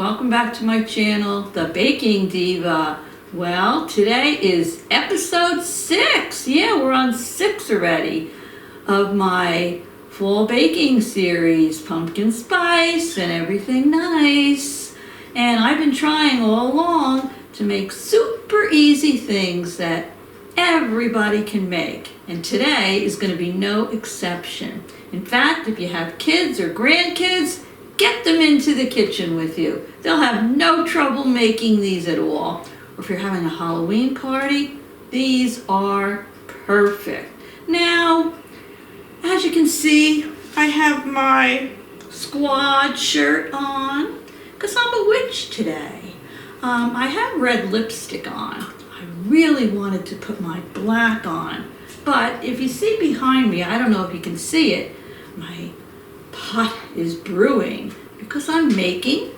welcome back to my channel, the Baking Diva. Well, today is episode 6. Yeah, we're on 6 already of my fall baking series, pumpkin spice and everything nice. And I've been trying all along to make super easy things that everybody can make. And today is going to be no exception. In fact, if you have kids or grandkids, get them into the kitchen with you. They'll have no trouble making these at all. Or if you're having a Halloween party, these are perfect. Now, as you can see, I have my squad shirt on because I'm a witch today. I have red lipstick on. I really wanted to put my black on. But if you see behind me, I don't know if you can see it, my pot is brewing because I'm making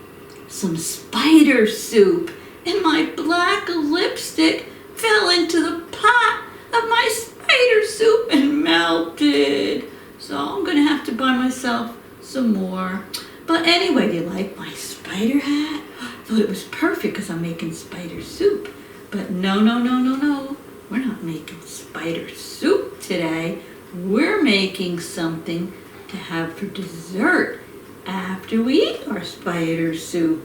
some spider soup and my black lipstick fell into the pot of my spider soup and melted. So I'm gonna have to buy myself some more. But anyway, do you like my spider hat? I thought it was perfect because I'm making spider soup. But no. We're not making spider soup today. We're making something to have for dessert after we eat our spider soup.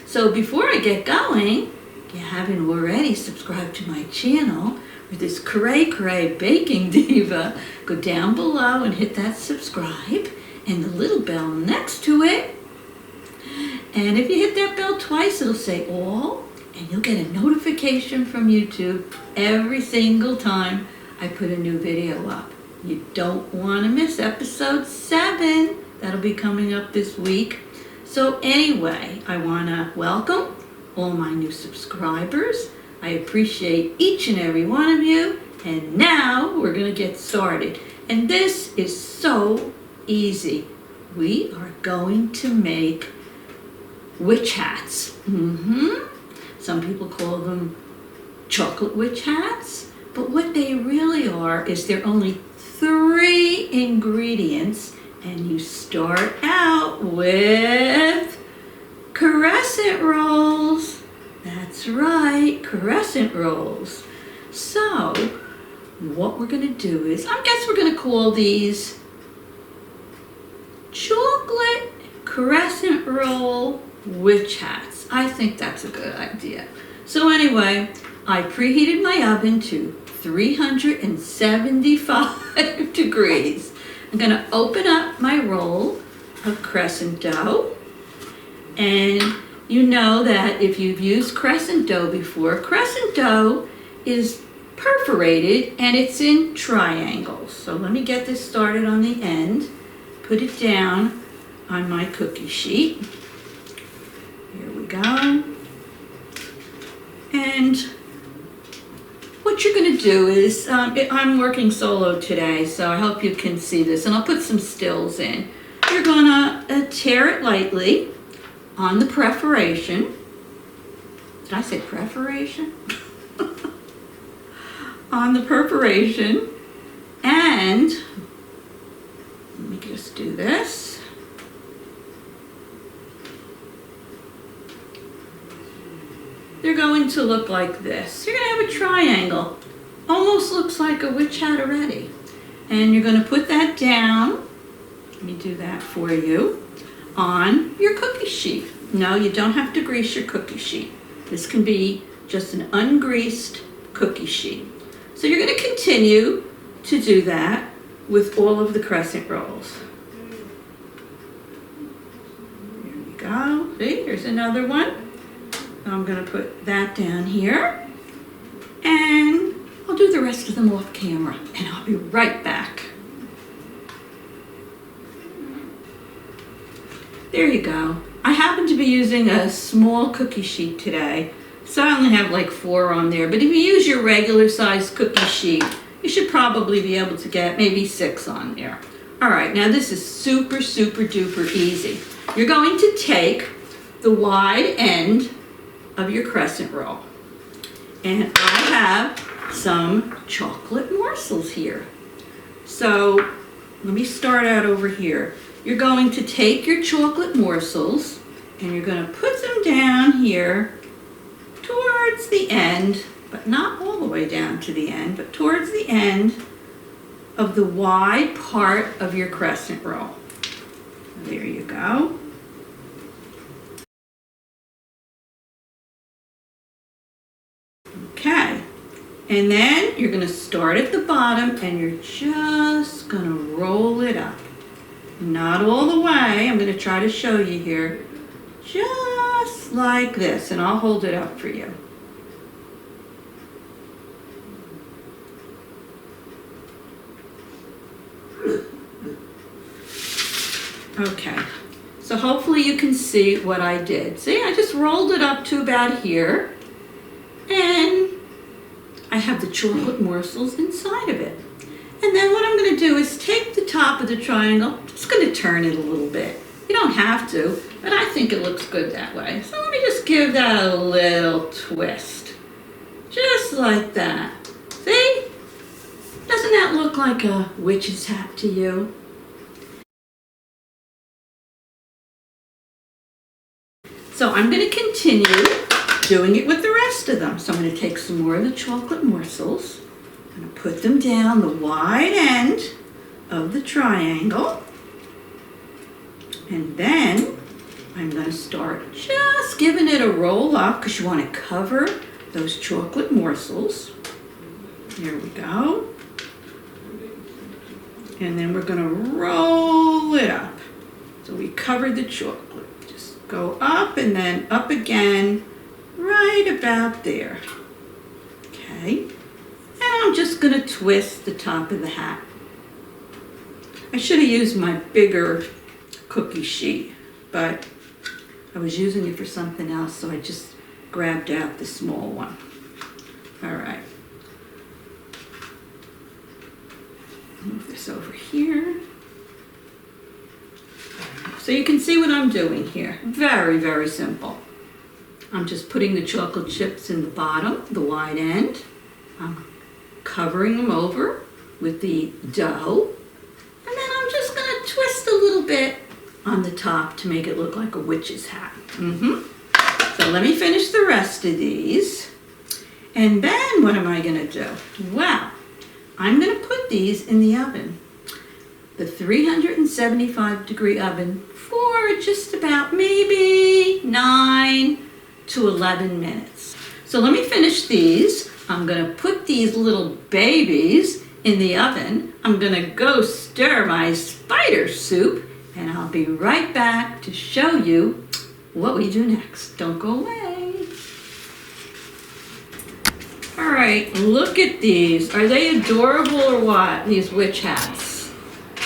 So before I get going, if you haven't already subscribed to my channel with this cray Baking Diva, go down below and hit that subscribe and the little bell next to it. And if you hit that bell twice, it'll say all, and you'll get a notification from YouTube every single time I put a new video up. You don't want to miss episode 7. That'll be coming up this week. So anyway, I want to welcome all my new subscribers. I appreciate each and every one of you. And now we're going to get started. And this is so easy. We are going to make witch hats. Some people call them chocolate witch hats. But what they really are is they're only 3 ingredients, and you start out with crescent rolls. That's right, crescent rolls. So what we're going to do is, I guess we're going to call these chocolate crescent roll witch hats. I think that's a good idea. So anyway, I preheated my oven to 375 degrees. I'm going to open up my roll of crescent dough. And you know that if you've used crescent dough before, crescent dough is perforated and it's in triangles. So let me get this started on the end. Put it down on my cookie sheet. Here we go. And what you're going to do is, I'm working solo today, so I hope you can see this, and I'll put some stills in. You're going to tear it lightly on the perforation. Did I say perforation? On the perforation, and let me just do this. They're going to look like this. You're going to have a triangle. Almost looks like a witch hat already. And you're going to put that down. Let me do that for you. On your cookie sheet. No, you don't have to grease your cookie sheet. This can be just an ungreased cookie sheet. So you're going to continue to do that with all of the crescent rolls. Here we go. See, here's another one. I'm going to put that down here, and I'll do the rest of them off camera, and I'll be right back. There you go. I happen to be using a small cookie sheet today, so I only have like 4 on there, but if you use your regular size cookie sheet, you should probably be able to get maybe 6 on there. All right, now this is super duper easy. You're going to take the wide end of your crescent roll, and I have some chocolate morsels here. So let me start out over here. You're going to take your chocolate morsels and you're going to put them down here towards the end, but not all the way down to the end, but towards the end of the wide part of your crescent roll. There you go. Okay, and then you're going to start at the bottom and you're just going to roll it up. Not all the way. I'm going to try to show you here. Just like this, and I'll hold it up for you. Okay, so hopefully you can see what I did. See, I just rolled it up to about here, and I have the chocolate morsels inside of it. And then what I'm going to do is take the top of the triangle, just going to turn it a little bit. You don't have to, but I think it looks good that way. So let me just give that a little twist. Just like that. See? Doesn't that look like a witch's hat to you? So I'm going to continue doing it with the rest of them. So I'm going to take some more of the chocolate morsels. I'm going to put them down the wide end of the triangle. And then I'm going to start just giving it a roll up because you want to cover those chocolate morsels. There we go. And then we're going to roll it up. So we covered the chocolate. Just go up and then up again, right about there. Okay. And I'm just going to twist the top of the hat. I should have used my bigger cookie sheet, but I was using it for something else, so I just grabbed out the small one. All right. Move this over here. So you can see what I'm doing here. Very, very simple. I'm just putting the chocolate chips in the bottom, the wide end. I'm covering them over with the dough. And then I'm just going to twist a little bit on the top to make it look like a witch's hat. So let me finish the rest of these. And then what am I going to do? Well, I'm going to put these in the oven, the 375-degree oven, for just about maybe 9 to 11 minutes. So let me finish these. I'm going to put these little babies in the oven. I'm going to go stir my spider soup, and I'll be right back to show you what we do next. Don't go away. All right, look at these. Are they adorable or what, these witch hats?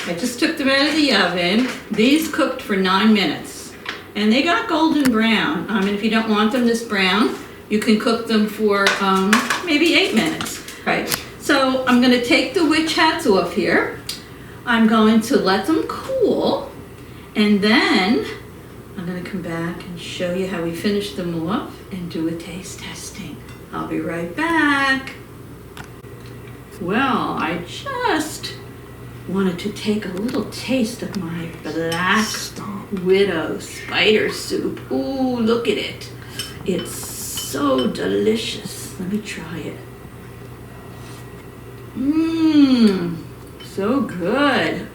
I just took them out of the oven. These cooked for 9 minutes, and they got golden brown. And if you don't want them this brown, you can cook them for maybe 8 minutes. Right, so I'm gonna take the witch hats off here. I'm going to let them cool, and then I'm gonna come back and show you how we finish them off and do a taste testing. I'll be right back. Well, I just wanted to take a little taste of my Black Widow spider soup. Ooh, look at it. It's so delicious. Let me try it. So good.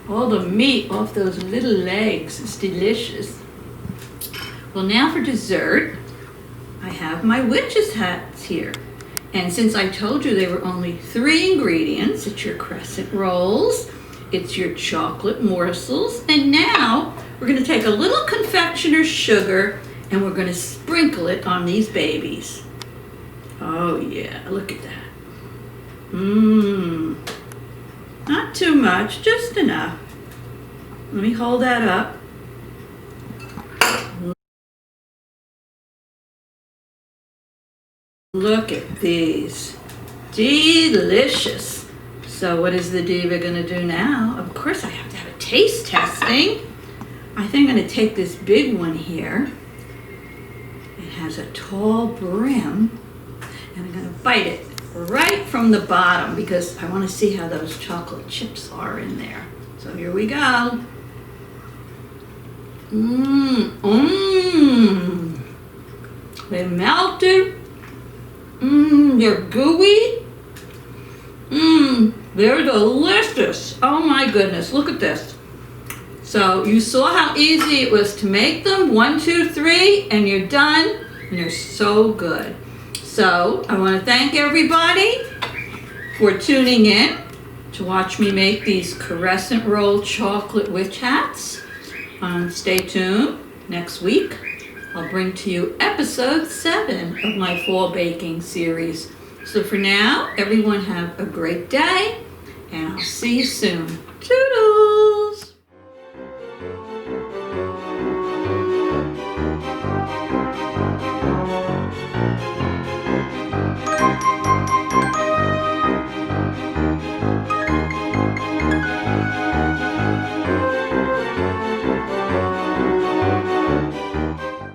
All the meat off those little legs is delicious. Well, now for dessert, I have my witch's hats here. And since I told you there were only 3 ingredients, it's your crescent rolls, it's your chocolate morsels, and now we're going to take a little confectioner's sugar and we're going to sprinkle it on these babies. Oh yeah, look at that. Not too much, just enough. Let me hold that up. Look at these. Delicious. So what is the diva going to do now? Of course I have to have a taste testing. I think I'm going to take this big one here. It has a tall brim. And I'm going to bite it right from the bottom because I want to see how those chocolate chips are in there. So here we go. Mmm. Mmm. They melted. Mmm. They're gooey. Mmm. They're delicious. Oh my goodness. Look at this. So you saw how easy it was to make them. 1, 2, 3, and you're done. And they're so good. So I want to thank everybody for tuning in to watch me make these Crescent roll chocolate witch hats. Stay tuned. Next week I'll bring to you episode 7 of my fall baking series. So for now, everyone have a great day, and I'll see you soon. Toodles!